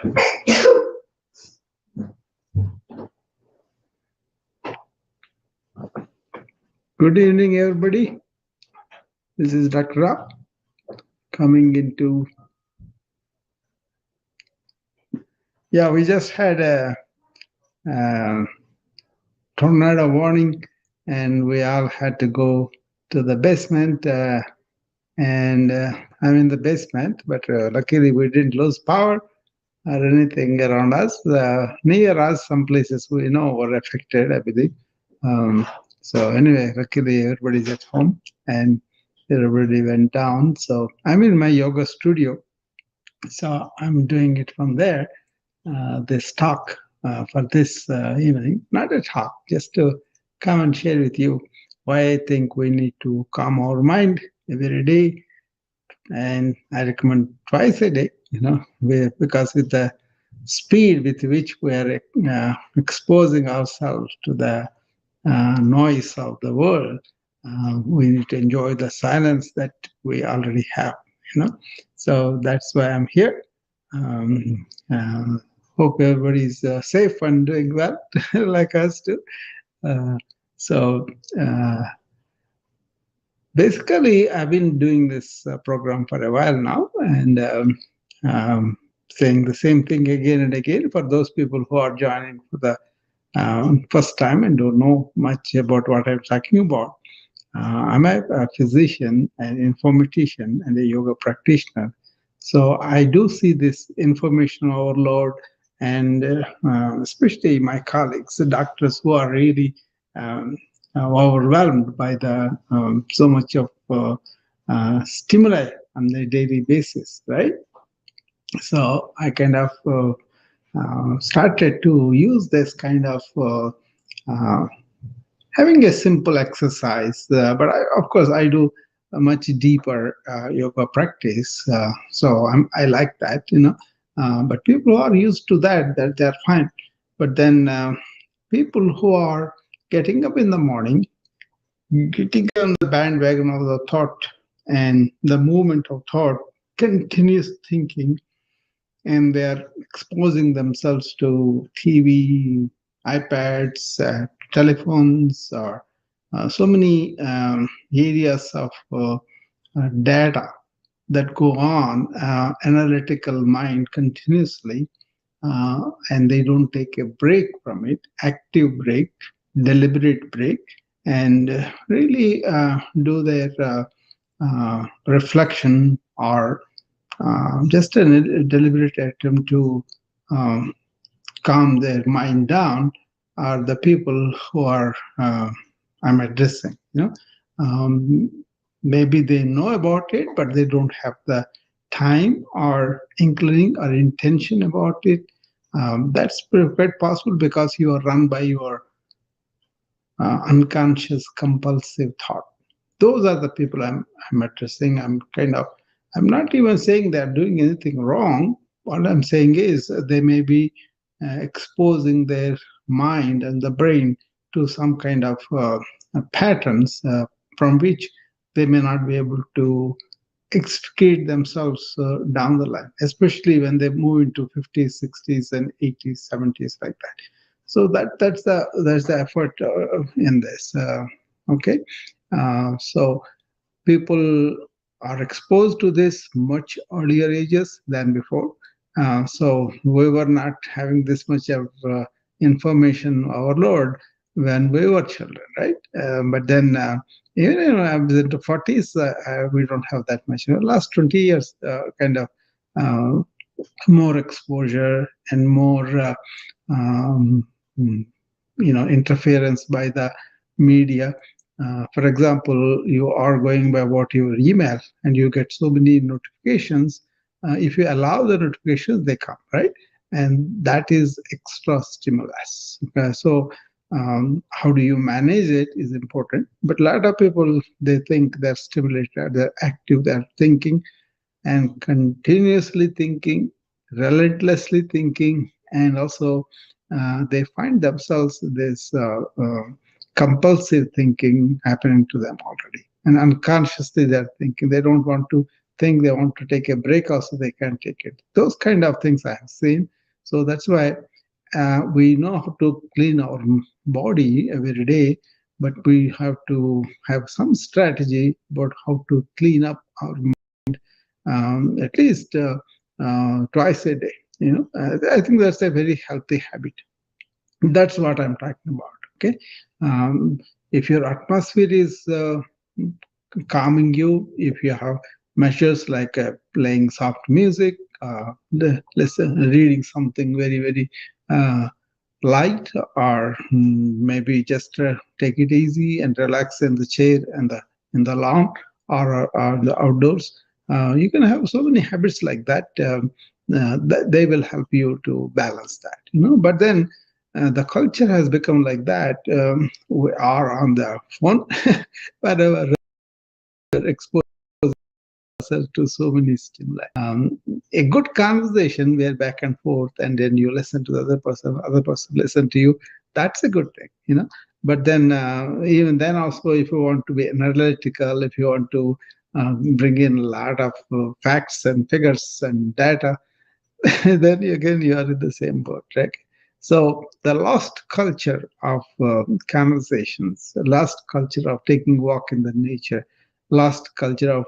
Good evening, everybody. This is Dr. Rao coming into. Yeah, we just had a tornado warning, and we all had to go to the basement. And I'm in the basement, but luckily we didn't lose power or anything around us. Near us, some places we know were affected, I believe. So anyway, luckily everybody's at home and everybody went down. So I'm in my yoga studio. So I'm doing it from there. This talk for this evening, not a talk, just to come and share with you why I think we need to calm our mind every day. And I recommend twice a day, because with the speed with which we are exposing ourselves to the noise of the world, we need to enjoy the silence that we already have, So that's why I'm here. Um, uh, Hope everybody's safe and doing well, like us too. Uh, so basically, I've been doing this program for a while now, and saying the same thing again and again for those people who are joining for the first time and don't know much about what I'm talking about. I'm a physician, an informatician, and a yoga practitioner. So I do see this information overload, and especially my colleagues, the doctors who are really overwhelmed by the so much of stimuli on a daily basis, right? So I kind of started to use this kind of uh, having a simple exercise, but of course I do a much deeper yoga practice. So I like that, but people who are used to that they're fine. But then people who are getting up in the morning, getting on the bandwagon of the thought and the movement of thought, continuous thinking, and they're exposing themselves to TV, iPads, telephones, or so many areas of data that go on, analytical mind continuously, and they don't take a break from it, active break, deliberate break, and really do their reflection or just a deliberate attempt to um, calm their mind down are the people who are I'm addressing. Um, Maybe they know about it, but they don't have the time or inkling or intention about it. That's quite possible because you are run by your unconscious compulsive thought. Those are the people I'm addressing. I'm not even saying they're doing anything wrong. What I'm saying is they may be exposing their mind and the brain to some kind of patterns from which they may not be able to extricate themselves down the line, especially when they move into 50s, 60s, and 80s, 70s, like that. So that's the effort in this. Okay, so people are exposed to this much earlier ages than before. So we were not having this much of information overload when we were children, right? But then even in the 40s, we don't have that much. Last 20 years, kind of uh, more exposure and more um, mm, interference by the media. For example, you are going by what your email and you get so many notifications. If you allow the notifications, they come, right? And that is extra stimulus. So how do you manage it is important. But a lot of people, they think they're stimulated, they're active, they're thinking and continuously thinking, relentlessly thinking, and also they find themselves this compulsive thinking happening to them already. And unconsciously they're thinking they don't want to think they want to take a break, also they can't take it. Those kind of things I have seen. So that's why we know how to clean our body every day, but we have to have some strategy about how to clean up our at least twice a day. I think that's a very healthy habit. That's what I'm talking about. Okay, um, if your atmosphere is calming you, if you have measures like playing soft music, listen, reading something very uh, light, or maybe just take it easy and relax in the chair and the lawn, or the outdoors. You can have so many habits like that. They will help you to balance that. But then the culture has become like that. We are on the phone, whatever, exposed to so many stimuli. A good conversation where back and forth, and then you listen to the other person listen to you. That's a good thing. But then, even then, also, if you want to be analytical, if you want to bring in a lot of facts and figures and data, then again you are in the same boat, right? So the lost culture of conversations, the lost culture of taking walk in the nature, lost culture of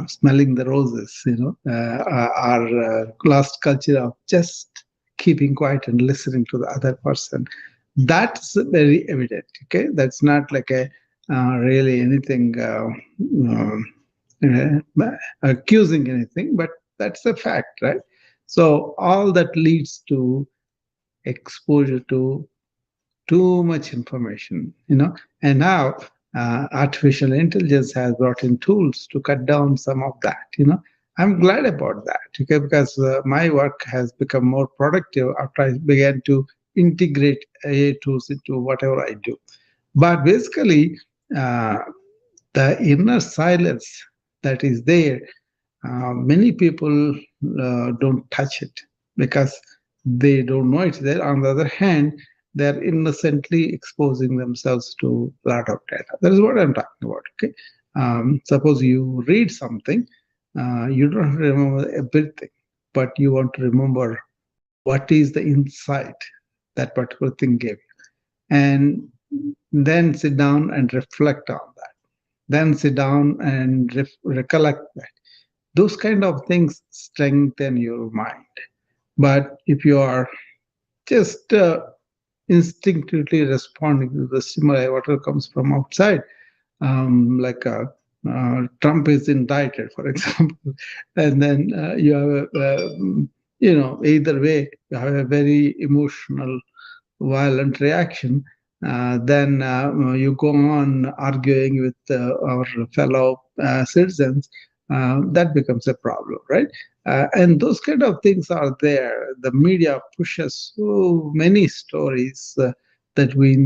smelling the roses, our lost culture of just keeping quiet and listening to the other person. That's very evident. Okay, that's not like a really anything accusing anything, but that's a fact, right? So all that leads to exposure to too much information, and now artificial intelligence has brought in tools to cut down some of that. I'm glad about that, okay, because my work has become more productive after I began to integrate AI tools into whatever I do. But basically, uh, the inner silence that is there, many people don't touch it because they don't know it's there. On the other hand, they're innocently exposing themselves to a lot of data. That is what I'm talking about. Okay, suppose you read something, you don't remember everything, but you want to remember what is the insight that particular thing gave you, and then sit down and reflect on that. Then sit down and recollect that. Those kind of things strengthen your mind. But if you are just instinctively responding to the stimuli, whatever comes from outside, like Trump is indicted, for example, and then you have either way, you have a very emotional, violent reaction. Then you go on arguing with our fellow citizens. That becomes a problem, right? And those kind of things are there. The media pushes so many stories that we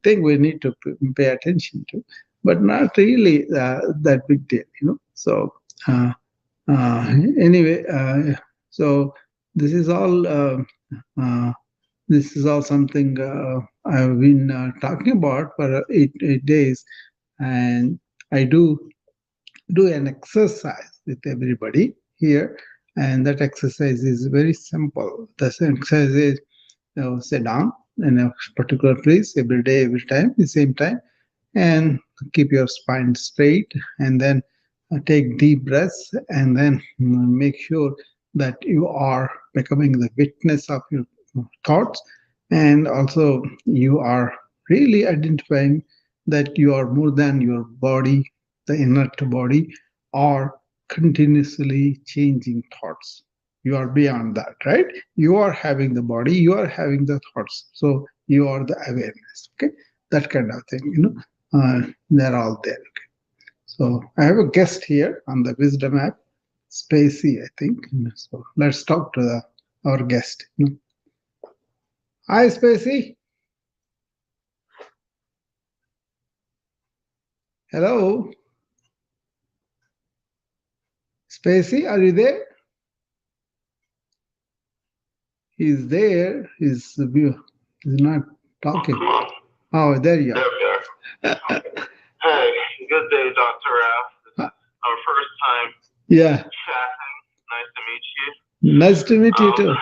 think we need to pay attention to, but not really that big deal. So uh, anyway, so this is all. Uh, this is all something I've been talking about for 8 days, and I do an exercise with everybody here, and that exercise is very simple. The exercise is sit down in a particular place every day, every time, the same time, and keep your spine straight, and then take deep breaths, and then make sure that you are becoming the witness of your thoughts, and also you are really identifying that you are more than your body, the inert body, or continuously changing thoughts. You are beyond that, right? You are having the body, you are having the thoughts, so you are the awareness. Okay, that kind of thing. They're all there. Okay? So I have a guest here on the Wisdom app, Spacey, I think. So let's talk to our guest. Hi, Spacey. Hello, Spacey. Are you there? He's there. He's not talking. Oh, there you are. There we are. Hey, good day, Dr. Rao. our first time Yeah. chatting. Nice to meet you. Nice to meet you too. Um,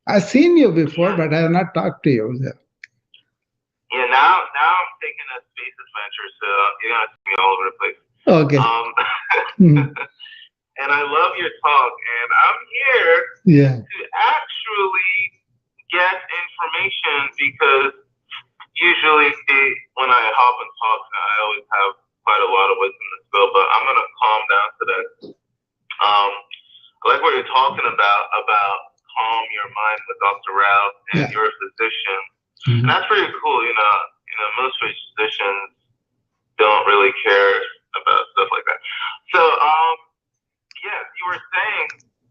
I've seen you before, yeah, but I have not talked to you. yeah. Now I'm taking a space adventure, so you're gonna see me all over the place. Okay. Um, Mhm. and I love your talk, and I'm here Yeah. to actually get information because usually when I hop and talk, I always have quite a lot of wisdom to spill. But I'm gonna calm down today. I like what you're talking about calm your mind with Dr. Rao, and Yeah. you're a physician, and Mhm. that's pretty cool. Most physicians don't really care about stuff like that. So, yeah, you were saying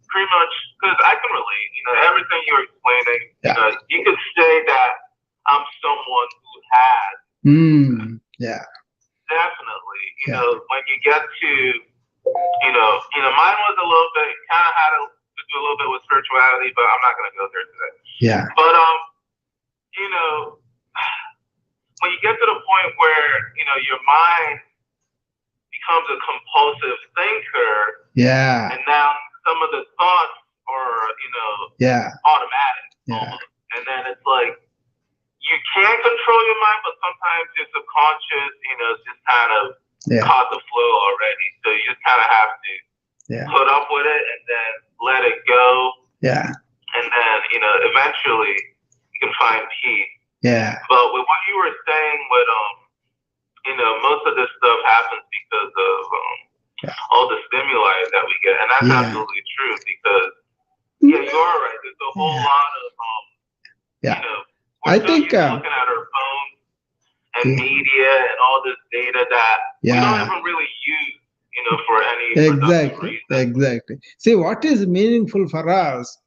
pretty much because I can relate. Everything you were explaining. Yeah. You could say that I'm someone who has Yeah. definitely. Yeah. When you get to mine was a little bit kind of had to do a little bit with spirituality, but I'm not going to go there today. Yeah. But you know, when you get to the point where your mind becomes a compulsive thinker, Yeah. and now some of the thoughts are Yeah. automatic Yeah. almost, and then it's like you can control your mind, but sometimes your subconscious, just kind of Yeah. caught the flow already, so you just kind of have to Yeah. put up with it and then let it go, Yeah. and then eventually you can find peace. Yeah. But with what you were saying, with most of this stuff happens because of all the stimuli that we get, and that's Yeah. absolutely true. Because yeah, you are right. There's a whole Yeah. lot of Yeah. we're I so think. used to looking at our phones and media and all this data that we don't Yeah. even really use, for any productive Exactly. reason. Exactly. See, what is meaningful for us,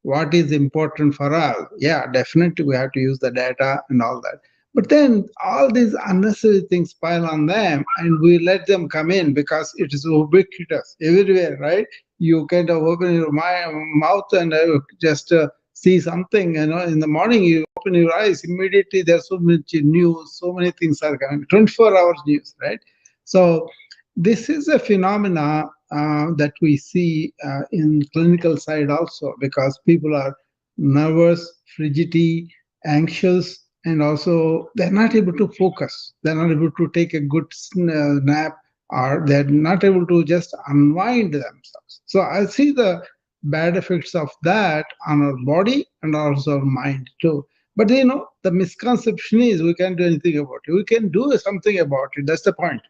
what is important for us? Yeah, definitely we have to use the data and all that. But then all these unnecessary things pile on them and we let them come in because it is ubiquitous everywhere, right? You kind of open your mouth and just see something, in the morning you open your eyes, immediately there's so much news, so many things are coming, 24 hours news, right? So this is a phenomena that we see in clinical side also because people are nervous, frigidity, anxious, and also they're not able to focus. They're not able to take a good nap, or they're not able to just unwind themselves. So I see the bad effects of that on our body and also our mind too. But the misconception is we can't do anything about it. We can do something about it. That's the point.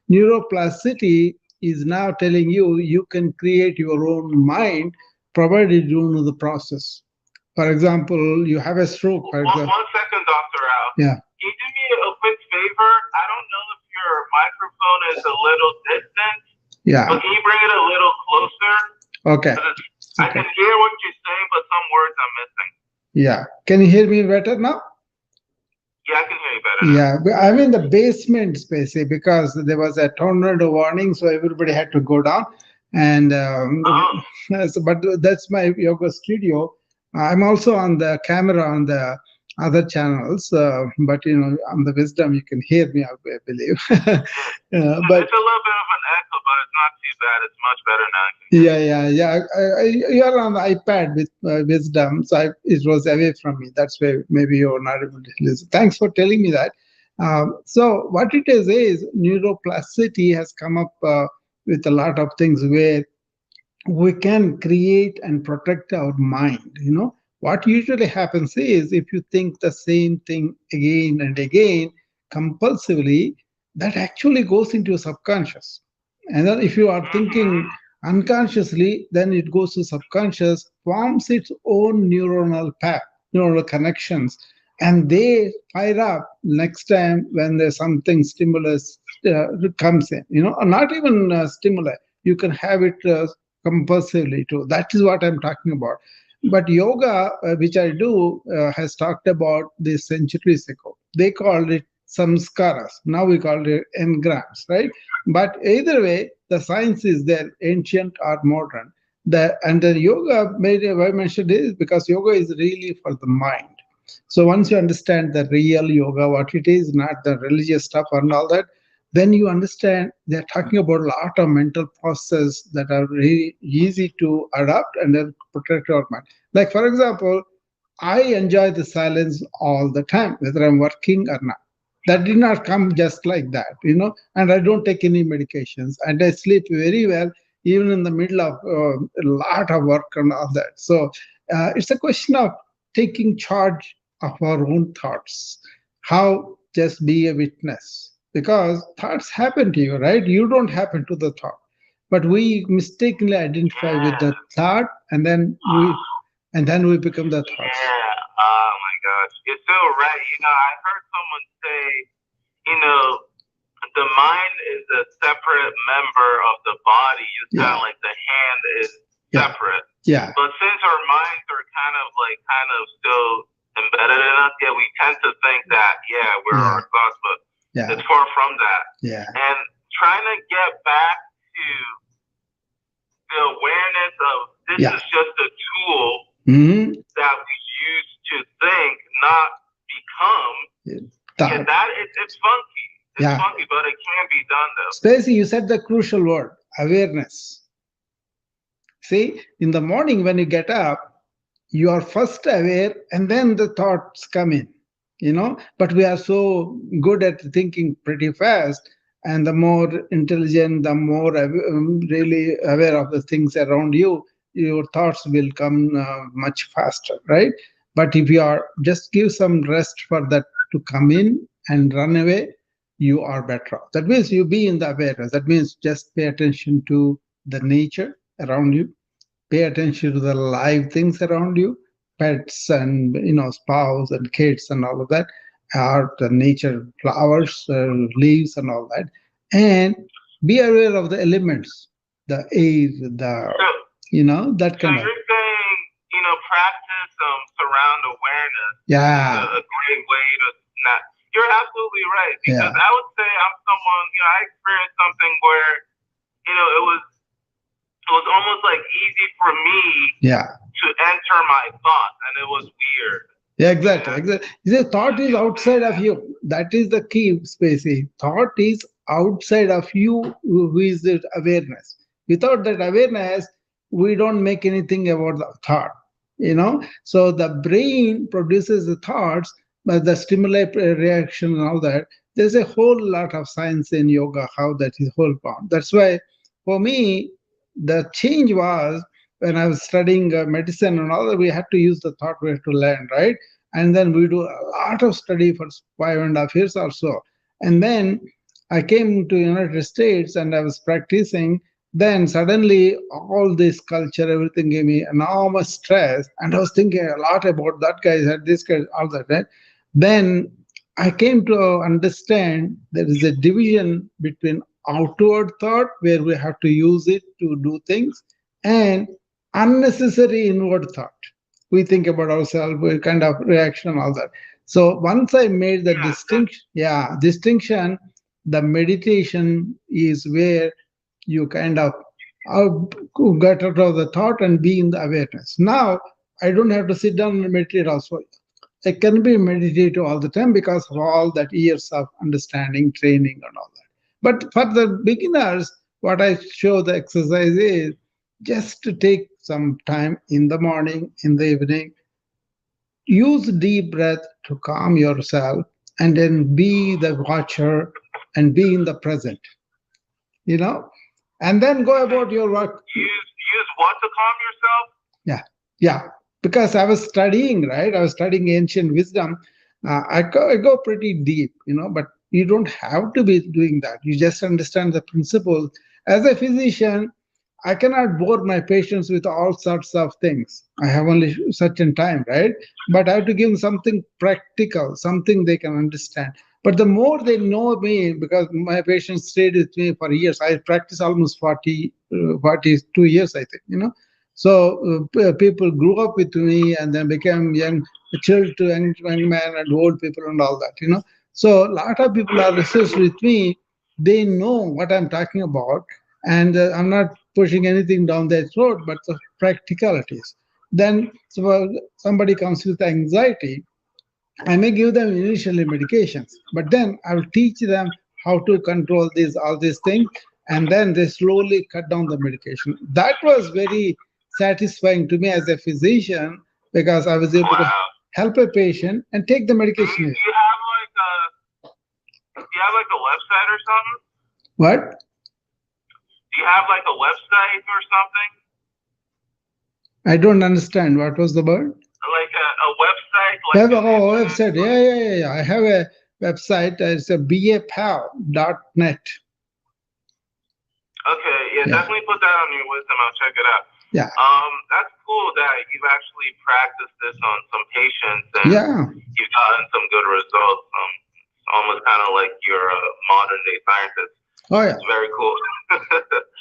Neuroplasticity is now telling you can create your own mind provided you know the process. For example, you have a stroke, for example. One second, Dr. Al. Yeah. Can you do me a quick favor? I don't know if your microphone is a little distant, Yeah. but can you bring it a little closer? Okay. I can hear what you're saying, but some words I'm missing. Yeah. Can you hear me better now? Yeah, I can hear you better now. Yeah, I'm in the basement space because there was a tornado warning, so everybody had to go down. And but that's my yoga studio. I'm also on the camera on the other channels, but on the wisdom you can hear me, I believe. But it's a little bit of an echo, but it's not too bad. It's much better now. yeah. You're on the iPad with wisdom, so it was away from me. That's why maybe you're not able to listen. Thanks for telling me that. So what it is neuroplasticity has come up with a lot of things where we can create and protect our mind. What usually happens is if you think the same thing again and again compulsively, that actually goes into your subconscious. And then if you are thinking unconsciously, then it goes to subconscious, forms its own neuronal path, neuronal connections, and they fire up next time when there's something stimulus comes in. Or not even stimuli. You can have it compulsively too. That is what I'm talking about. But yoga, which I do, has talked about this centuries ago. They called it samskaras. Now we call it engrams, right? But either way, the science is there, ancient or modern. And the yoga made why I mentioned is because yoga is really for the mind. So once you understand the real yoga, what it is, not the religious stuff and all that, Then you understand they're talking about a lot of mental processes that are really easy to adapt and then protect our mind. Like, for example, I enjoy the silence all the time, whether I'm working or not. That did not come just like that. And I don't take any medications, and I sleep very well, even in the middle of a lot of work and all that. So it's a question of taking charge of our own thoughts. How just be a witness, because thoughts happen to you, right? You don't happen to the thought, but we mistakenly identify with the Yeah. thought, and then we become the thoughts. Yeah. Oh my gosh. You're so right. I heard someone say, you know, the mind is a separate member of the body. It's kind Yeah, of like the hand is yeah, separate. yeah, But since our minds are kind of still embedded in us, yeah, we tend to think that, yeah, we're yeah, our thoughts, but yeah, it's far from that. yeah, And trying to get back to the awareness of this yeah. is just a tool Hmm. that we use to think, not become. Yeah, Thought. it's funky. It's Yeah. funky, but it can be done though. Spacey, you said the crucial word, awareness. See, in the morning when you get up, you are first aware and then the thoughts come in. But we are so good at thinking pretty fast, and the more intelligent, the more really aware of the things around you, your thoughts will come much faster, right? But if you are just give some rest for that to come in and run away, you are better off. That means you be in the awareness. That means just pay attention to the nature around you, pay attention to the live things around you, pets and spouse and kids and all of that, art and nature, flowers, leaves and all that, and be aware of the elements, the air, the So, that so kind of. you're saying, practice surround awareness is Yeah, a great way to not. You're absolutely right because yeah, I would say I'm someone. I experienced something where it was almost like easy for me yeah. to enter my thoughts, and it was weird. Yeah, exactly, And exactly. The thought is outside of you. That is the key, Spacey. Thought is outside of you, who is the awareness. Without that awareness, we don't make anything about the thought. So the brain produces the thoughts, but the stimuli reaction and all that. There's a whole lot of science in yoga, how that is whole part. That's why, for me, the change was when I was studying medicine and all that, we had to use the thought way to learn, right? And then we do a lot of study for 5.5 years or so. And then I came to United States and I was practicing. Then suddenly all this culture, everything gave me enormous stress. And I was thinking a lot about that guy, said this guy, all that, right? Then I came to understand there is a division between outward thought, where we have to use it to do things, and unnecessary inward thought. We think about ourselves, we kind of reaction, all that. So once I made the yeah, distinction, the meditation is where you kind of out, get out of the thought and be in the awareness. Now I don't have to sit down and meditate also. I can be meditative all the time because of all that years of understanding, training, and all that. But for the beginners, what I show the exercise is just to take some time in the morning, in the evening, use deep breath to calm yourself, and then be the watcher and be in the present, you know, and then go about your work. use what to calm yourself? Yeah, yeah. Because I was studying, right? I was studying ancient wisdom. I go pretty deep, but you don't have to be doing that. You just understand the principles. As a physician, I cannot bore my patients with all sorts of things. I have only certain time, right? But I have to give them something practical, something they can understand. But the more they know me, because my patients stayed with me for years, I practiced almost 42 years, I think. So people grew up with me and then became young children to young men and old people and all that. So a lot of people are research with me. They know what I'm talking about, and I'm not pushing anything down their throat, but the practicalities. Then so somebody comes with anxiety, I may give them initially medications, but then I will teach them how to control these all these things, and then they slowly cut down the medication. That was very satisfying to me as a physician, because I was able to Wow. help a patient and take the medication. Do you have like a website or something? What? Do you have like a website or something? I don't understand. What was the word? Like a website, like Web, an oh, internet? website. Yeah, yeah, yeah, yeah. I have a website. It's a bapal.net. Okay, yeah, Yeah, definitely put that on your wisdom. I'll check it out. yeah, That's cool that you've actually practiced this on some patients and yeah. you've gotten some good results. It's almost kind of like you're a modern day scientist. Oh, yeah. It's very cool.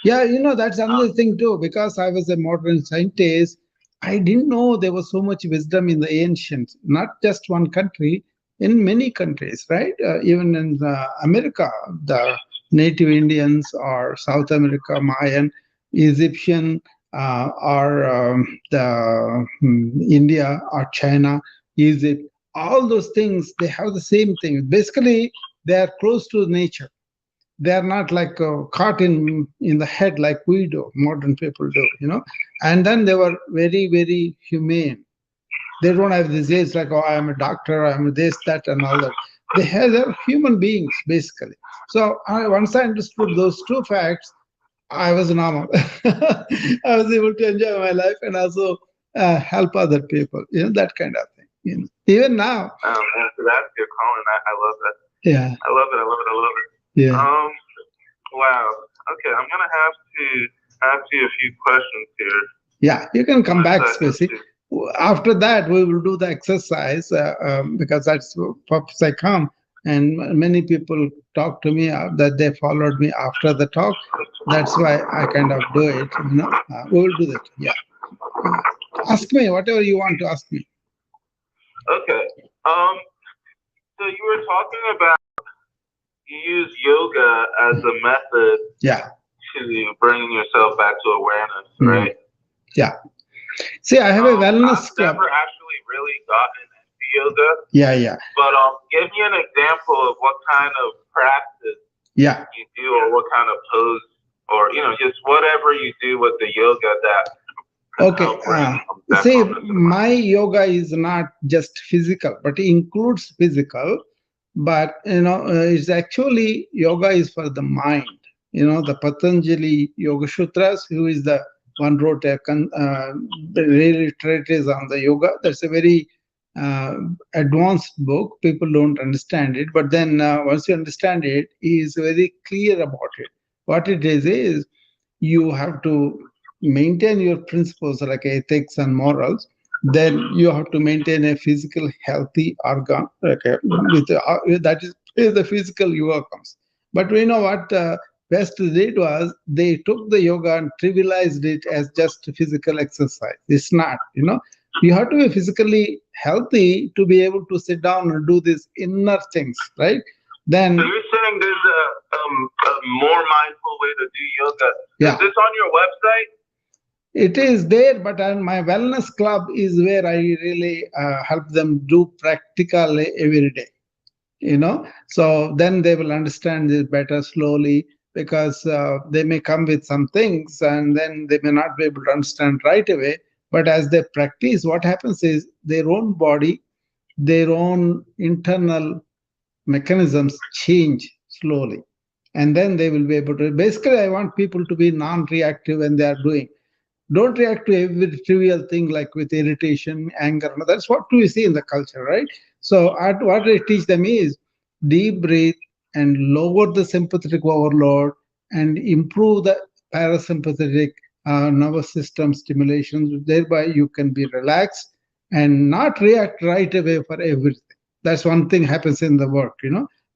Yeah, that's another thing too, because I was a modern scientist. I didn't know there was so much wisdom in the ancients, not just one country, in many countries, right? Even in America, the native Indians or South America, Mayan, Egyptian, or India or China, Egypt, all those things, they have the same thing. Basically, they are close to nature. They are not like caught in the head like we do, modern people do. And then they were very, very humane. They don't have this age like, oh, I'm a doctor, I'm this, that, and all that. They're human beings basically. So once I understood those two facts, I was normal. I was able to enjoy my life and also help other people, that kind of thing. Even now. So that's your calling. I love that. Yeah. I love it. I love it. I love it. Yeah. Wow. Okay, I'm gonna have to ask you a few questions here. Yeah, you can come back, Spacey. After that, we will do the exercise because that's the purpose I come. And many people talk to me that they followed me after the talk. That's why I kind of do it. We will do that. Yeah. Ask me whatever you want to ask me. Okay. So you were talking about you use yoga as a method. Yeah. To bringing yourself back to awareness, right? Yeah. See, I have a wellness club. I've never actually really gotten into yoga. Yeah, yeah. But give me an example of what kind of practice you do, or what kind of pose, or just whatever you do with the yoga that. Okay. See, my yoga is not just physical, but it includes physical. But it's actually yoga is for the mind. The Patanjali Yoga Sutras, who is the one wrote a really treatise on the yoga. That's a very advanced book. People don't understand it, but then once you understand it, he is very clear about it. What it is you have to maintain your principles like ethics and morals. Then you have to maintain a physical healthy organ. Okay, that is the physical yoga comes. But we know what West did was they took the yoga and trivialized it as just physical exercise. It's not. You have to be physically healthy to be able to sit down and do these inner things, right? Then. So you're saying there's a more mindful way to do yoga. Yeah. Is this on your website? It is there, but my wellness club is where I really help them do practical every day. So then they will understand this better slowly, because they may come with some things and then they may not be able to understand right away. But as they practice, what happens is their own body, their own internal mechanisms change slowly. And then they will be able to. Basically, I want people to be non-reactive when they are doing. Don't react to every trivial thing like with irritation, anger. That's what we see in the culture, right? So what I teach them is deep breathe and lower the sympathetic overload and improve the parasympathetic nervous system stimulations. Thereby, you can be relaxed and not react right away for everything. That's one thing happens in the work.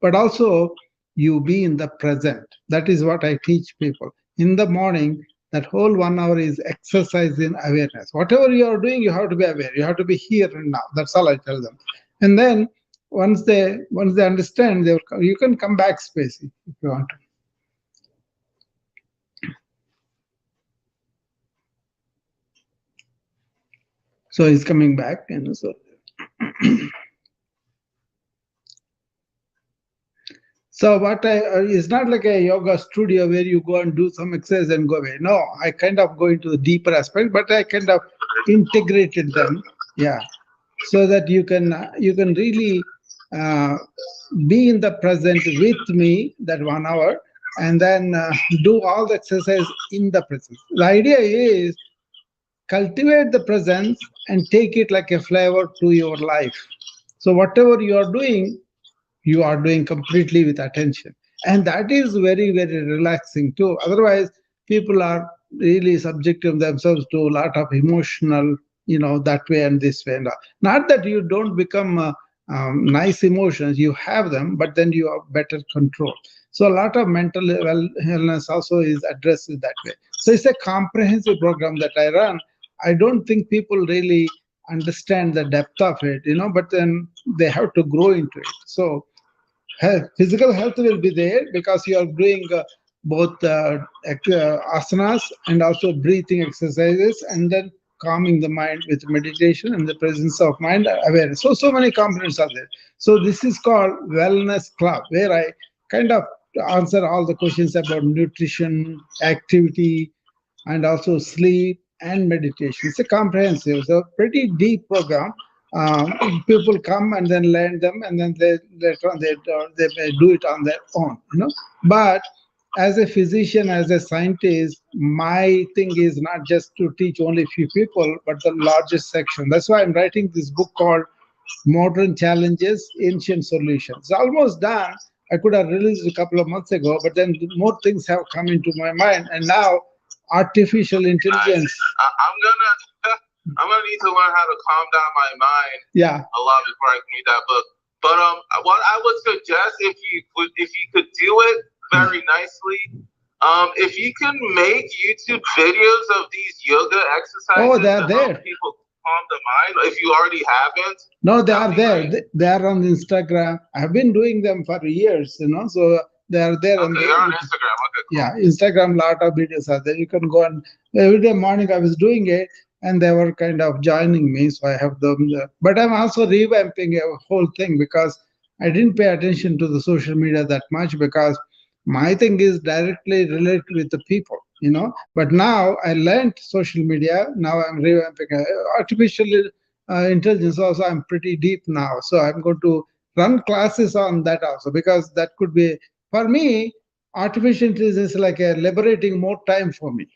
But also, you be in the present. That is what I teach people. In the morning, that whole 1 hour is exercise in awareness. Whatever you are doing, you have to be aware. You have to be here and now. That's all I tell them. And then once they understand, you can come back, Spacey, if you want to. So he's coming back, and So what I it's not like a yoga studio where you go and do some exercise and go away. No, I kind of go into the deeper aspect, but I kind of integrated them. Yeah, so that you can really uh, be in the present with me that 1 hour, and then do all the exercise in the presence. The idea is cultivate the presence and take it like a flavor to your life. So whatever you are doing completely with attention, and that is very very relaxing too. Otherwise people are really subjecting themselves to a lot of emotional, that way and this way, and not that you don't become nice emotions, you have them, but then you have better control. So a lot of mental wellness also is addressed that way. So it's a comprehensive program that I run. I don't think people really understand the depth of it, but then they have to grow into it. So physical health will be there because you are doing both asanas and also breathing exercises, and then calming the mind with meditation and the presence of mind awareness. So many components are there. So this is called wellness club, where I kind of answer all the questions about nutrition, activity, and also sleep and meditation. It's a comprehensive, so pretty deep program. People come and then learn them, and then they later on they may do it on their own. But as a physician, as a scientist, my thing is not just to teach only few people, but the largest section. That's why I'm writing this book called Modern Challenges, Ancient Solutions. It's almost done. I could have released a couple of months ago, but then more things have come into my mind, and now artificial Nice. intelligence. I'm gonna need to learn how to calm down my mind. Yeah. A lot before I can read that book. But what I would suggest, if you could do it very nicely, if you can make YouTube videos of these yoga exercises Oh, they are to help there. people calm the mind, if you already haven't. No, they that'd are be there. great. They are on Instagram. I've been doing them for years. So they are there on Okay, you're on Instagram. Okay, cool. yeah, Instagram. Lot of videos are there. You can go and every day morning I was doing it, and they were kind of joining me. So I have them there. But I'm also revamping a whole thing because I didn't pay attention to the social media that much because my thing is directly related with the people. But now I learned social media. Now I'm revamping artificial intelligence also. I'm pretty deep now, so I'm going to run classes on that also, because that could be, for me, artificial intelligence is like a liberating more time for me.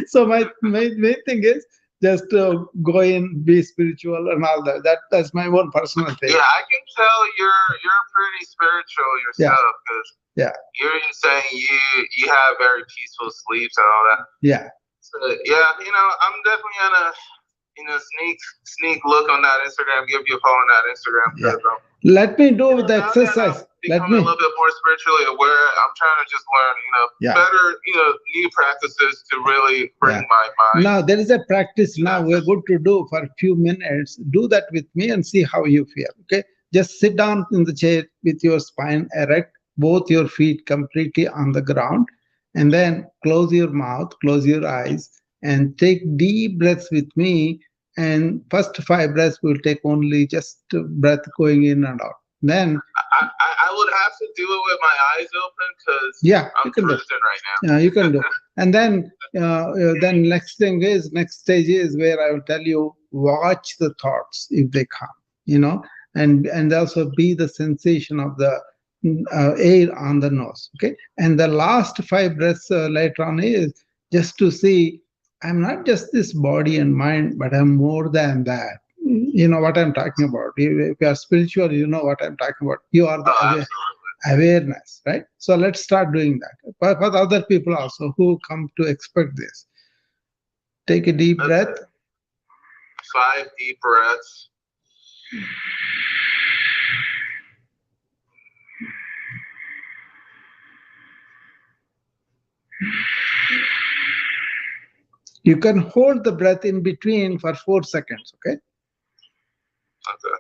So my main thing is just go in, be spiritual and all that. That's my own personal thing. Yeah, I can tell you're pretty spiritual yourself, because yeah you're saying you have very peaceful sleeps and all that. yeah So yeah, I'm definitely gonna sneak look on that Instagram, give you a follow on that Instagram, yeah because let me do the now that exercise. I'm Let becoming me a little bit more spiritually aware, I'm trying to just learn, Yeah. better, new practices to really bring Yeah. my mind. Now there is a practice to now that we're going to do for a few minutes. Do that with me and see how you feel. Okay. Just sit down in the chair with your spine erect, both your feet completely on the ground, and then close your mouth, close your eyes, and take deep breaths with me. And first 5 breaths will take only just breath going in and out. Then I would have to do it with my eyes open, because yeah, I'm you can do. cruising right now. Yeah, you can do. And then next stage is where I will tell you, watch the thoughts if they come, and also be the sensation of the air on the nose. Okay. And the last 5 breaths later on is just to see, I'm not just this body and mind, but I'm more than that. You know what I'm talking about. If you are spiritual, you know what I'm talking about. You are the awareness, right? So let's start doing that for the other people also who come to expect this. Take a deep breath. 5 deep breaths. You can hold the breath in between for 4 seconds. Okay. Okay.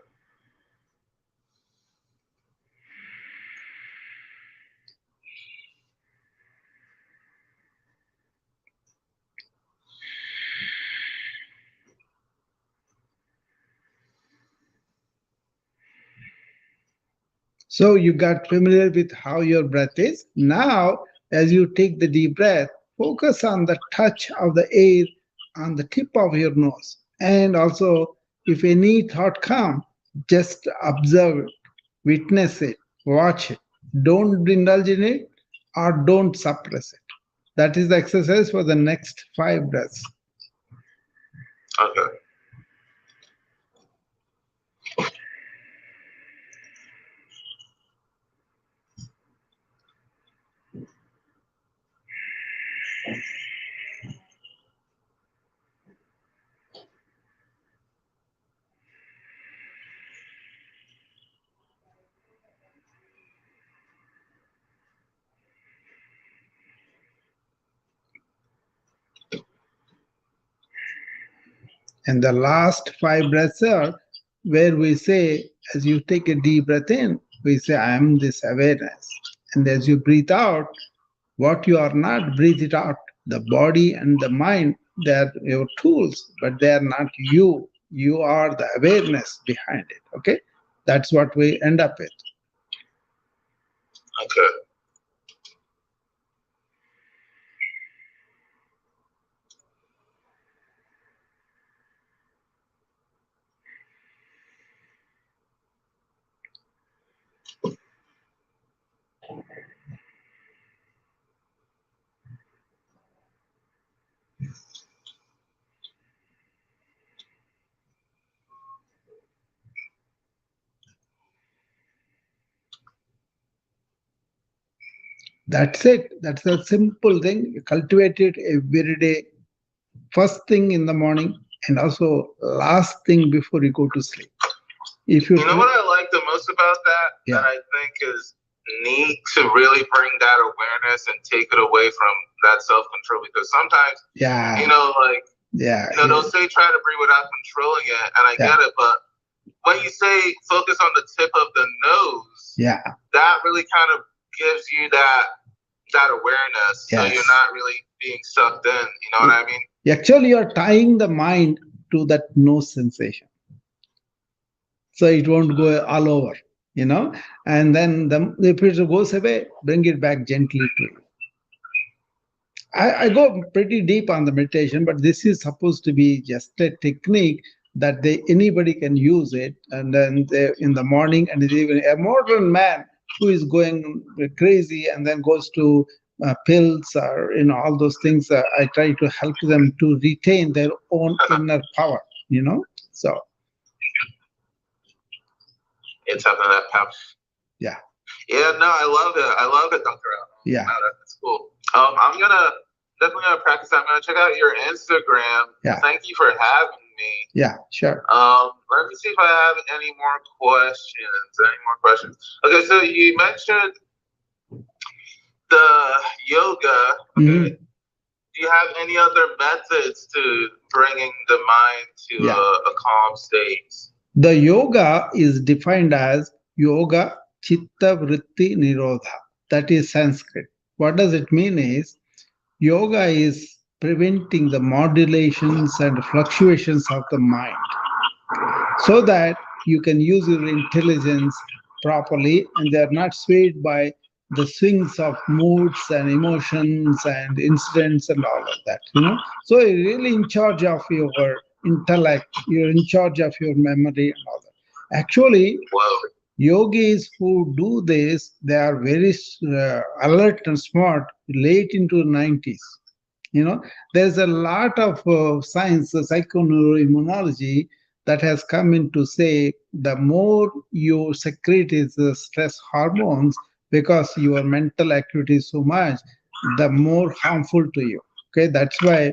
So you got familiar with how your breath is. Now, as you take the deep breath, focus on the touch of the air on the tip of your nose. And also, if any thought come, just observe it, witness it, watch it. Don't indulge in it or don't suppress it. That is the exercise for the next 5 breaths. Okay. And the last 5 breaths are where we say, as you take a deep breath in, we say, I am this awareness. And as you breathe out, what you are not, breathe it out. The body and the mind, they are your tools, but they are not you. You are the awareness behind it. Okay? That's what we end up with. Okay. That's it. That's a simple thing. You cultivate it every day, first thing in the morning, and also last thing before you go to sleep. If you You know what I like the most about that? yeah. That I think is neat to really bring that awareness and take it away from that self control. Because sometimes, Yeah. like, Yeah. they'll say try to breathe without controlling it, and I Yeah. get it. But when you say focus on the tip of the nose, Yeah. that really kind of gives you that awareness. So Yes. you're not really being sucked in. You know what I mean? Actually, you're tying the mind to that nose sensation. So it won't go all over, and then if it goes away, bring it back gently to you. I go pretty deep on the meditation, but this is supposed to be just a technique that anybody can use it. And then in the morning, and even a modern man who is going crazy and then goes to pills or all those things, I try to help them to retain their own inner power. So It's having that power. yeah. Yeah, no, I love it. I love it, Dr. Rao. Yeah. Wow, that's cool. I'm definitely gonna practice. I'm gonna check out your Instagram. Yeah. Thank you for having me. Yeah, sure. Let me see if I have any more questions. Okay, so you mentioned the yoga. Okay. Mhm. Do you have any other methods to bringing the mind to Yeah. a calm state? The yoga is defined as yoga chitta vritti nirodha. That is Sanskrit. What does it mean is yoga is preventing the modulations and fluctuations of the mind so that you can use your intelligence properly and they are not swayed by the swings of moods and emotions and incidents and all of that. So you're really in charge of your intellect, you're in charge of your memory and all that. Actually, Whoa. yogis who do this, they are very alert and smart late into the 90s. There's a lot of science, psychoneuroimmunology, that has come in to say the more you secrete is the stress hormones because your mental activity is so much, the more harmful to you. Okay, that's why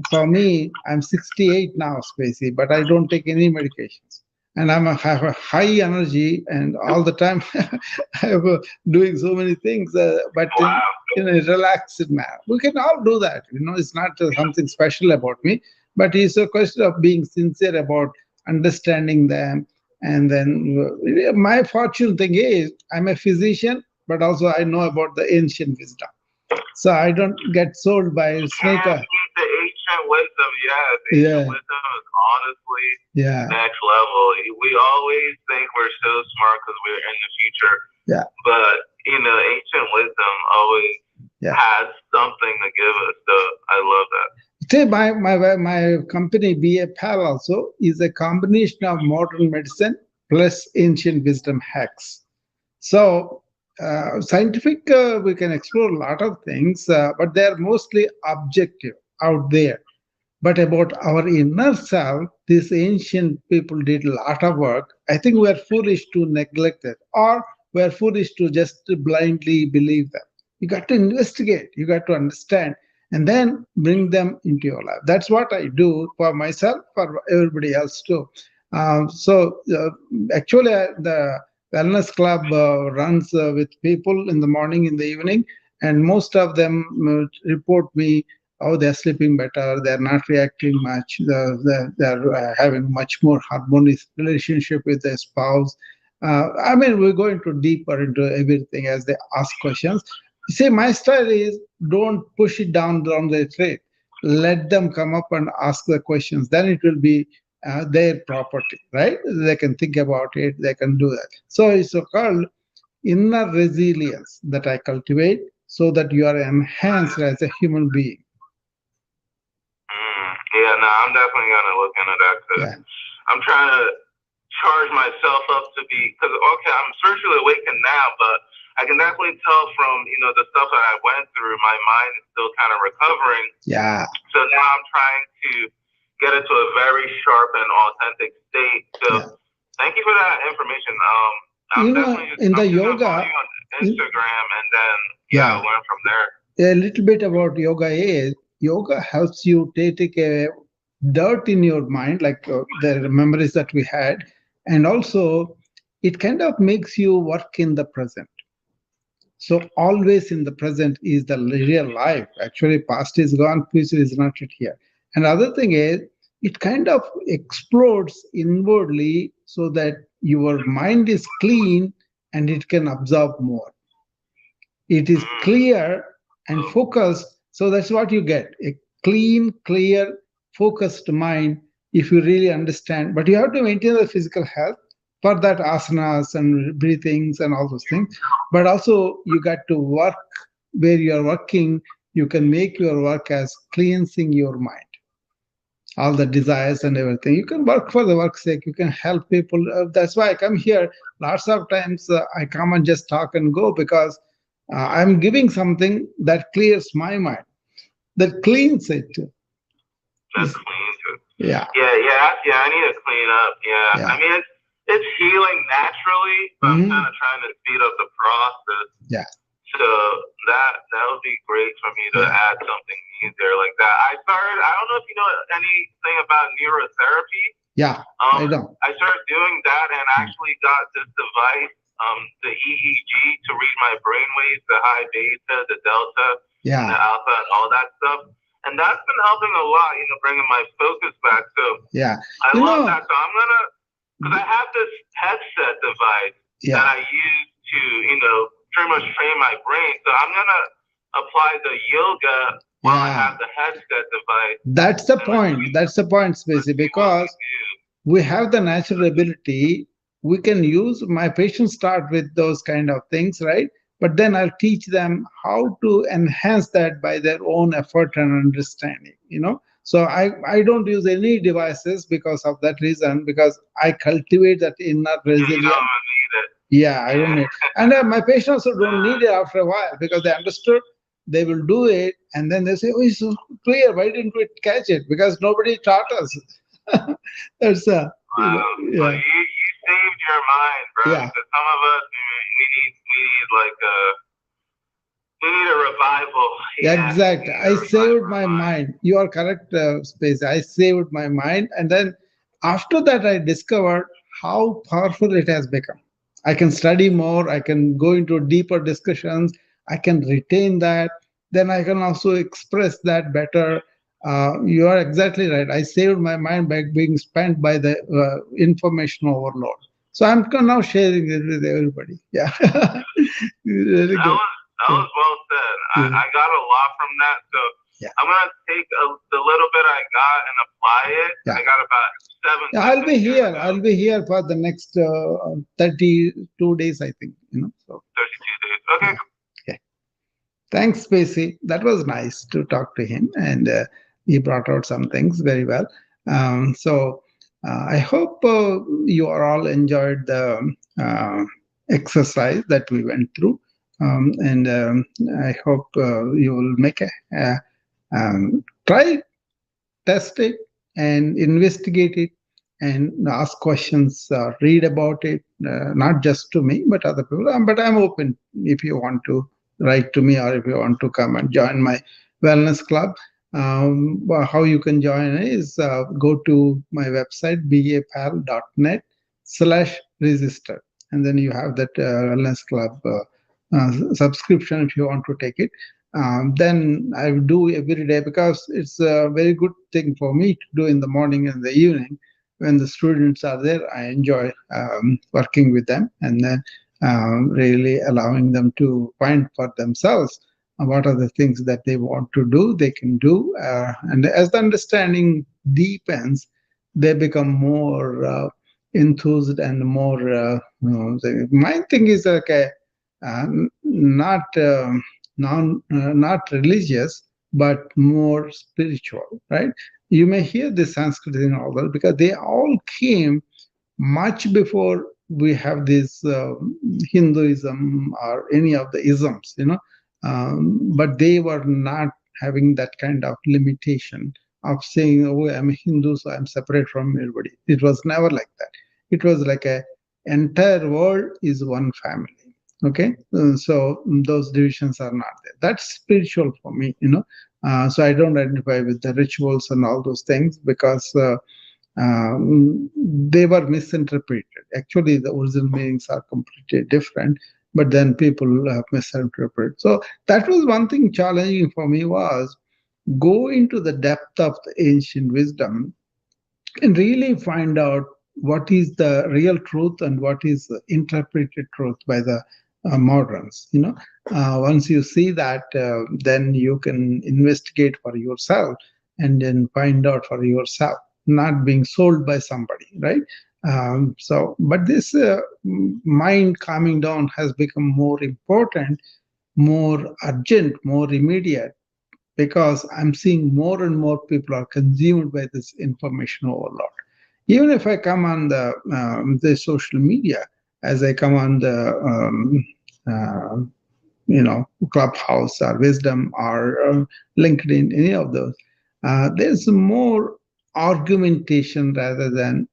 for me, I'm 68 now, Spacey, but I don't take any medications. And have a high energy, and all the time I'm doing so many things, but in a relaxed manner. We can all do that. It's not something special about me, but it's a question of being sincere about understanding them. And then my fortune thing is I'm a physician, but also I know about the ancient wisdom. So I don't get sold by snake oil. The ancient wisdom, the ancient wisdom is honestly Yeah. next level. We always think we're so smart because we're in the future, Yeah. but ancient wisdom always Yeah. has something to give us. So I love that. See, my company, BA PAL, also is a combination of modern medicine plus ancient wisdom hacks. So, scientific, we can explore a lot of things, but they are mostly objective out there. But about our inner self, these ancient people did a lot of work. I think we are foolish to neglect it, or we are foolish to just blindly believe them. You got to investigate, you got to understand, and then bring them into your life. That's what I do for myself, for everybody else too. Actually, the wellness club runs with people in the morning, in the evening, and most of them report me, oh, they're sleeping better, they're not reacting much, they're having much more harmonious relationship with their spouse. I mean, we're going to deeper into everything as they ask questions. See, my style is don't push it down their throat. Let them come up and ask the questions. Then it will be their property, right? They can think about it, they can do that. So it's called inner resilience that I cultivate so that you are enhanced as a human being. Yeah, no, I'm definitely gonna look into that because Yeah. I'm trying to charge myself up to be because okay, I'm spiritually awakened now, but I can definitely tell from the stuff that I went through, my mind is still kind of recovering. Yeah. So now I'm trying to get into a very sharp and authentic state. So Yeah. thank you for that information. You know, in I'm the just gonna follow yoga, you on in, Instagram and then yeah, learn from there. a little bit about yoga is yoga helps you take a dirt in your mind, like the memories that we had, and also it kind of makes you work in the present. So always in the present is the real life. Actually, past is gone, future is not yet here. And other thing is, it kind of explodes inwardly so that your mind is clean and it can absorb more. It is Mm, clear and focused. So that's what you get, a clean, clear, focused mind if you really understand. But you have to maintain the physical health for that asanas and breathings and all those things. But also, you got to work where you are working. You can make your work as cleansing your mind, all the desires and everything. You can work for the work's sake. You can help people. That's why I come here. Lots of times I come and just talk and go because I'm giving something that clears my mind, that cleans it. that cleans it. Yeah, Yeah. I need to clean up. Yeah, I yeah, mean it's healing naturally, but I'm kind hmm of trying to speed up the process. yeah, So that would be great for me to yeah, add something new there like that. I don't know if you know anything about neurotherapy. yeah. I know. I started doing that and actually got this device, the EEG, to read my brain waves, the high beta, the delta, and the Yeah, alpha, and all that stuff. And that's been helping a lot, bringing my focus back. So yeah. I You love know, that. So I'm gonna, because I have this headset device that yeah, I use to, pretty much train my brain. So I'm gonna apply the yoga while I yeah. have the headset device, That's the and let's point. see, That's the point, let's Spacey, see what we because do. we have the natural ability. We can use, my patients start with those kind of things, right? But then I'll teach them how to enhance that by their own effort and understanding. So I don't use any devices because of that reason, because I cultivate that inner And you don't resilience. even need it. Yeah, I don't Yeah. need. And my patients also don't need it after a while because they understood. They will do it, and then they say, "Oh, it's so clear. Why didn't we catch it? Because nobody taught us." That's Wow. So yeah, you saved your mind, bro. yeah. Because some of us, we need like we need a revival. Yeah, we Exact. need I a revival saved of my mind. mind. You are correct, Space. I saved my mind. And then after that, I discovered how powerful it has become. I can study more. I can go into deeper discussions. I can retain that. Then I can also express that better. You are exactly right. I saved my mind by being spent by the information overload. So I'm now sharing it with everybody. Yeah. Really That good. was that Yeah. was well said. Yeah. I got a lot from that. So Yeah. I'm gonna take the little bit I got and apply it. Yeah. I got about 7th, Yeah, I I'll think be you're here. gonna go. I'll be here for the next 32 days, I think. So 32 days. Okay. yeah. Okay. Thanks, Spacey. That was nice to talk to him, and he brought out some things very well. I hope you are all enjoyed the exercise that we went through, and I hope you will make a try, test it, and investigate it, and ask questions, read about it, not just to me but other people. But I'm open if you want to write to me, or if you want to come and join my wellness club. Well, how you can join is go to my website bapal.net/register, and then you have that wellness club subscription if you want to take it. Then I do every day, because it's a very good thing for me to do in the morning and the evening when the students are there. I enjoy working with them, and then really allowing them to find for themselves what are the things that they want to do, they can do. And as the understanding deepens, they become more enthused and more. My thing is like not not religious, but more spiritual, right? You may hear the Sanskrit and all that, because they all came much before we have this Hinduism or any of the isms, but they were not having that kind of limitation of saying, "Oh, I'm a Hindu, so I'm separate from everybody." It was never like that. It was like a entire world is one family. Okay, so those divisions are not there. That's spiritual for me. So I don't identify with the rituals and all those things, because they were misinterpreted. Actually, the original meanings are completely different, but then people have misinterpreted. So that was one thing challenging for me, was go into the depth of the ancient wisdom and really find out what is the real truth and what is the interpreted truth by the moderns. Once you see that, then you can investigate for yourself and then find out for yourself, not being sold by somebody, right? But this mind calming down has become more important, more urgent, more immediate, because I'm seeing more and more people are consumed by this information overload. Even if I come on the social media, as I come on the uh, Clubhouse or Wisdom or LinkedIn, any of those, there's more argumentation rather than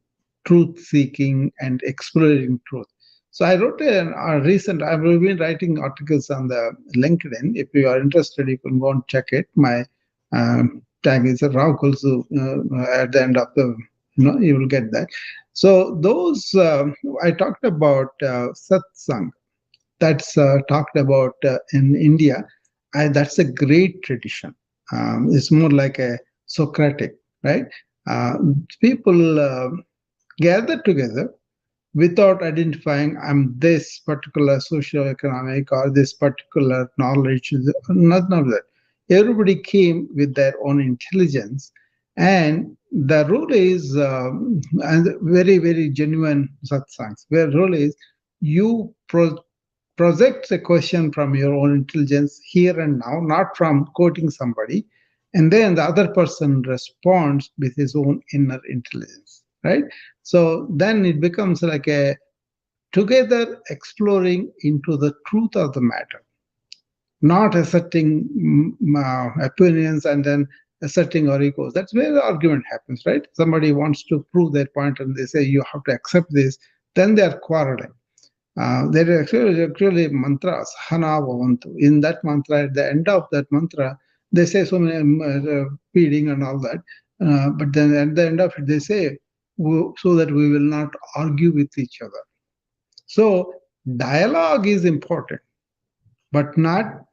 truth seeking and exploring truth. So I wrote a recent, I've been writing articles on the LinkedIn. If you are interested, you can go and check it. My tag is Rao Kolusu. At the end of the, you will get that. So those, I talked about satsang, that's talked about in India. That's a great tradition. It's more like a Socratic, right? Uh, People gather together without identifying I'm this particular socio-economic or this particular knowledge. None of that. Everybody came with their own intelligence, and the rule is and very very genuine satsangs. Where rule is you project a question from your own intelligence here and now, not from quoting somebody, and then the other person responds with his own inner intelligence, right? So then it becomes like a together exploring into the truth of the matter, not asserting opinions and then asserting our egos. That's where the argument happens, right? Somebody wants to prove their point and they say you have to accept this, then they are quarreling. There are actually mantras, Hana Bhavantu. In that mantra, at the end of that mantra, they say so many feeding and all that. But then at the end of it, they say, so that we will not argue with each other. So dialogue is important, but not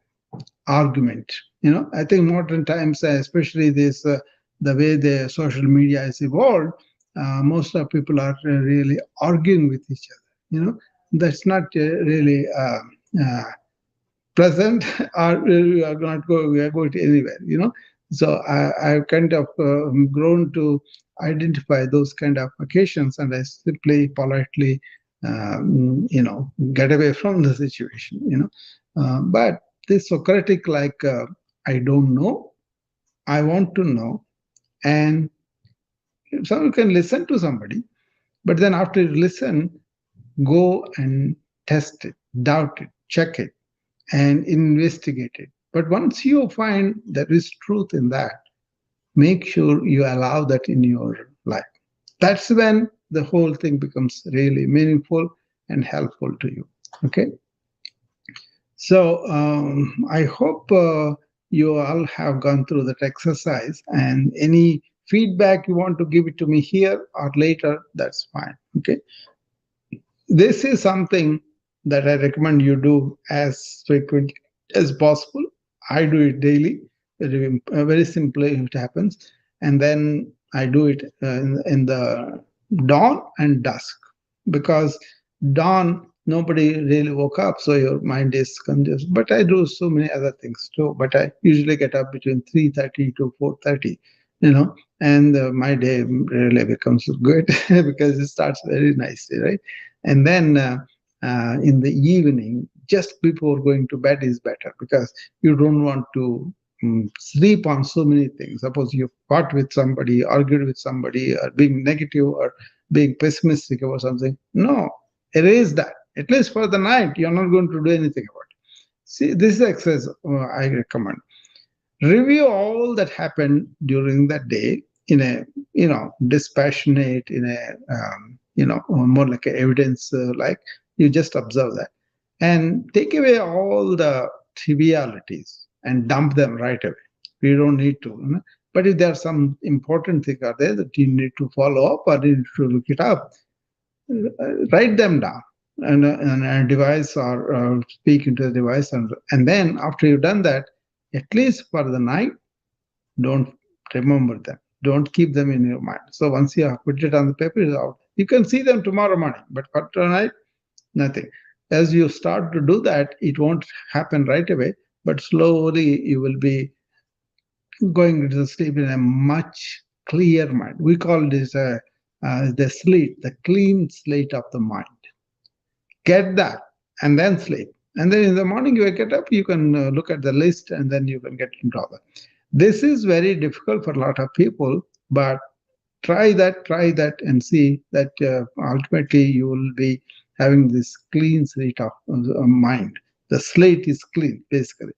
argument. I think modern times, especially this, the way the social media has evolved, most of people are really arguing with each other. That's not really present, or we are not go we are going to anywhere. So I've kind of grown to identify those kind of occasions, and I simply politely, get away from the situation. But this Socratic, like, I don't know, I want to know, and so you can listen to somebody, but then after you listen, go and test it, doubt it, check it, and investigate it. But once you find there is truth in that, make sure you allow that in your life. That's when the whole thing becomes really meaningful and helpful to you. Okay. So I hope you all have gone through that exercise, and any feedback you want to give it to me here or later, that's fine. Okay. This is something that I recommend you do as frequently as possible. I do it daily, very simply it happens. And then I do it in the dawn and dusk, because dawn, nobody really woke up, so your mind is congested. But I do so many other things too. But I usually get up between 3:30 to 4:30, and my day really becomes good because it starts very nicely, right? And then in the evening, just before going to bed is better, because you don't want to sleep on so many things. Suppose you fought with somebody, argued with somebody, or being negative or being pessimistic about something. No, erase that. At least for the night, you're not going to do anything about it. See, this is exercise I recommend. Review all that happened during that day in a dispassionate, in a more like a evidence, like you just observe that, and take away all the trivialities and dump them right away. We don't need to. But if there are some important things are there that you need to follow up or you need to look it up, write them down and a device, or speak into the device, and then after you've done that, at least for the night, don't remember them. Don't keep them in your mind. So once you have put it on the paper, it's out. You can see them tomorrow morning, but for tonight, nothing. As you start to do that, it won't happen right away, but slowly you will be going to sleep in a much clear mind. We call this the slate, the clean slate of the mind. Get that and then sleep. And then in the morning you get up, you can look at the list, and then you can get into all that. This is very difficult for a lot of people, but try that, and see that ultimately you will be having this clean slate of mind. The slate is clean, basically.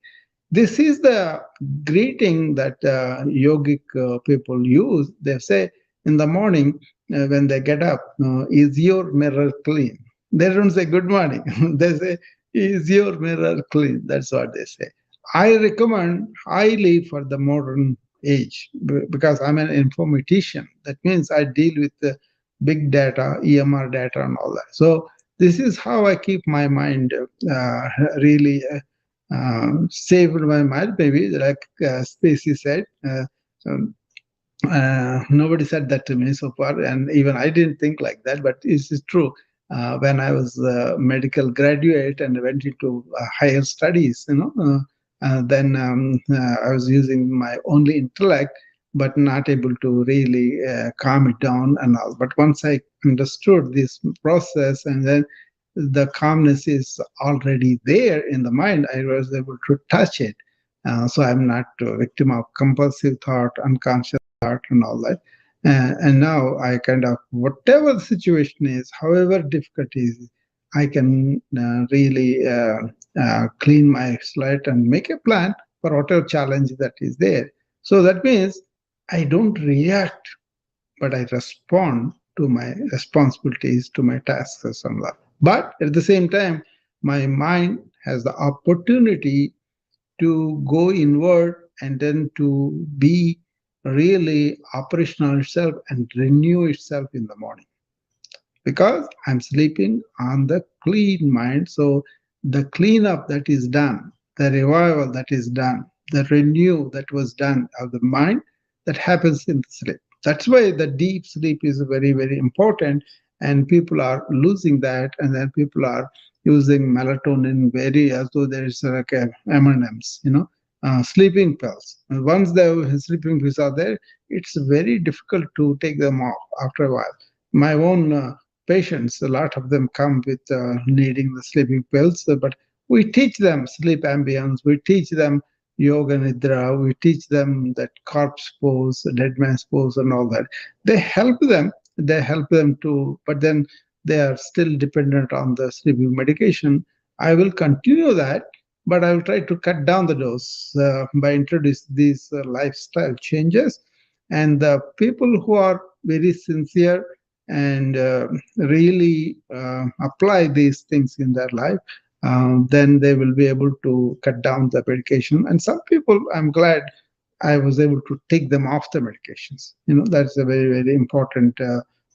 This is the greeting that yogic people use. They say in the morning when they get up, is your mirror clean? They don't say good morning. They say, is your mirror clean? That's what they say. I recommend highly for the modern age, because I'm an informatician. That means I deal with the big data, EMR data, and all that. So this is how I keep my mind really saved my mind. Maybe like Stacy said. Um, Nobody said that to me so far, and even I didn't think like that, but it's true. When I was a medical graduate and went into higher studies, then I was using my only intellect, but not able to really calm it down and all. But once I understood this process, and then the calmness is already there in the mind, I was able to touch it. So I'm not a victim of compulsive thought, unconscious thought, and all that. And now I kind of, whatever the situation is, however difficult it is, I can really clean my slate and make a plan for whatever challenge that is there. So that means I don't react, but I respond to my responsibilities, to my tasks, and some that. But at the same time, my mind has the opportunity to go inward and then to be really operational itself and renew itself in the morning, because I'm sleeping on the clean mind. So the cleanup that is done, the revival that is done, the renew that was done of the mind, that happens in the sleep. That's why the deep sleep is very, very important. And people are losing that, and then people are using melatonin very as though there is like a M&Ms, sleeping pills. And once the sleeping pills are there, it's very difficult to take them off after a while. My own patients, a lot of them come with needing the sleeping pills, but we teach them sleep ambience, we teach them yoga nidra, we teach them that corpse pose, dead man's pose, and all that. They help them, they help them to, but then they are still dependent on the sleeping medication. I will continue that, but I will try to cut down the dose by introducing these lifestyle changes. And the people who are very sincere and really apply these things in their life, then they will be able to cut down the medication. And some people, I'm glad I was able to take them off the medications. That's a very, very important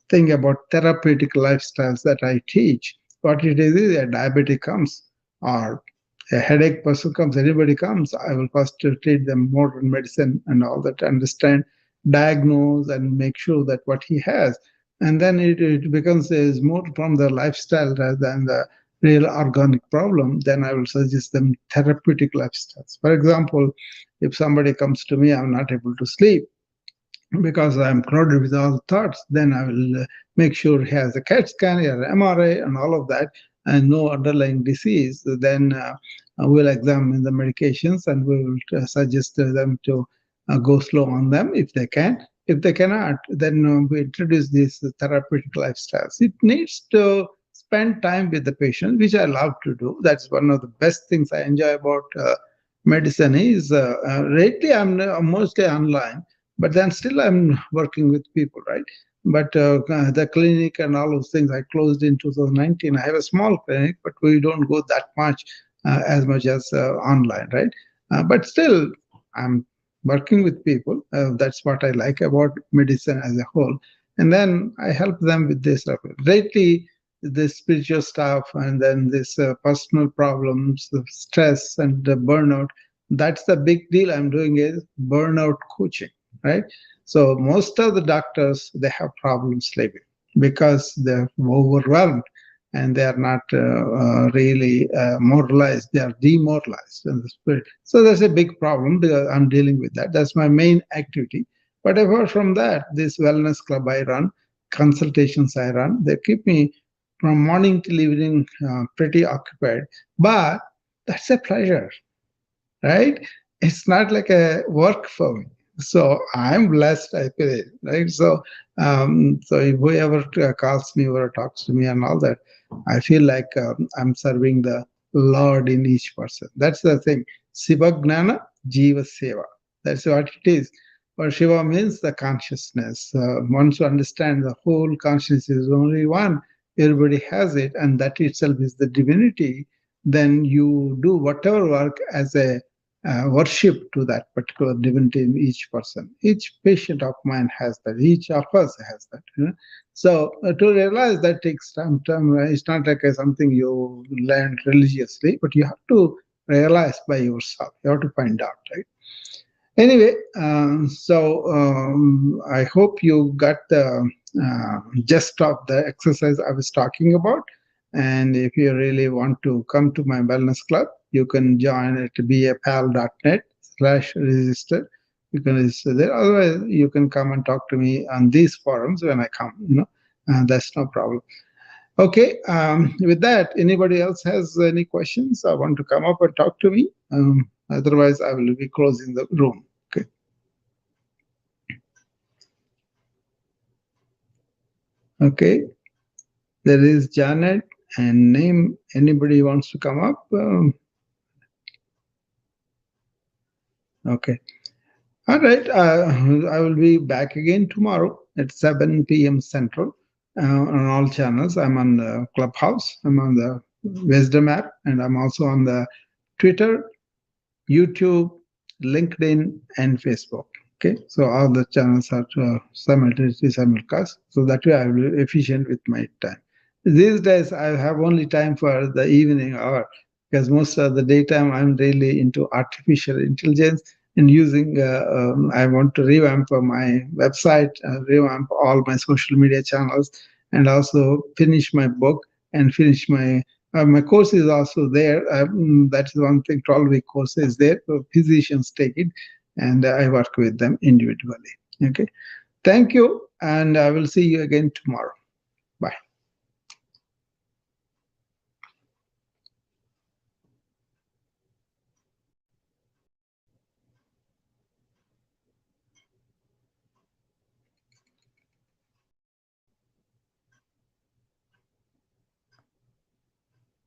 thing about therapeutic lifestyles that I teach. What it is a diabetic comes or a headache person comes, anybody comes, I will first treat them modern medicine and all that, understand, diagnose, and make sure that what he has. And then it becomes is more from the lifestyle rather than the real organic problem. Then I will suggest them therapeutic lifestyles. For example, if somebody comes to me, I'm not able to sleep because I'm crowded with all thoughts, then I will make sure he has a CAT scan or MRI and all of that, and no underlying disease. Then we'll examine the medications and we will suggest them to go slow on them if they can. If they cannot, then we introduce these therapeutic lifestyles. It needs to spend time with the patient, which I love to do. That's one of the best things I enjoy about medicine is lately I'm mostly online, but then still I'm working with people, right? But the clinic and all those things I closed in 2019. I have a small clinic, but we don't go that much as much as online, right? But still, I'm working with people. That's what I like about medicine as a whole. And then I help them with this. Lately, the spiritual stuff and then this personal problems, the stress and the burnout. That's the big deal I'm doing is burnout coaching, right? So most of the doctors, they have problems sleeping because they're overwhelmed and they are not really moralized. They are demoralized in the spirit. So that's a big problem because I'm dealing with that. That's my main activity. But apart from that, this wellness club I run, consultations I run, they keep me from morning till evening pretty occupied. But that's a pleasure, right? It's not like a work for me. So I'm blessed, I feel it, right? So if whoever calls me or talks to me and all that, I feel like I'm serving the Lord in each person. That's the thing. Siva Gnana, Jiva Seva. That's what it is. But Shiva means the consciousness. Once you understand the whole consciousness is only one, everybody has it, and that itself is the divinity, then you do whatever work as a worship to that particular divinity in each person. Each patient of mine has that. Each of us has that. So to realize that takes time. It's not like something you learn religiously, but you have to realize by yourself. You have to find out, right? Anyway, I hope you got the gist of the exercise I was talking about. And if you really want to come to my wellness club, you can join at bapal.net/register. You can register there. Otherwise, you can come and talk to me on these forums when I come. That's no problem. Okay. With that, anybody else has any questions? I want to come up and talk to me. Otherwise, I will be closing the room. Okay. Okay. There is Janet and name. Anybody wants to come up? Okay. All right. I will be back again tomorrow at 7 p.m. Central on all channels. I'm on the Clubhouse. I'm on the Wisdom app, and I'm also on the Twitter, YouTube, LinkedIn, and Facebook. Okay, so all the channels are simultaneously simulcast. So that way I will be efficient with my time. These days I have only time for the evening hour because most of the daytime I'm really into artificial intelligence and using. I want to revamp my website, revamp all my social media channels, and also finish my book and finish my My course is also there. That's one thing. 12-week course is there. Physicians take it, and I work with them individually. Okay. Thank you, and I will see you again tomorrow.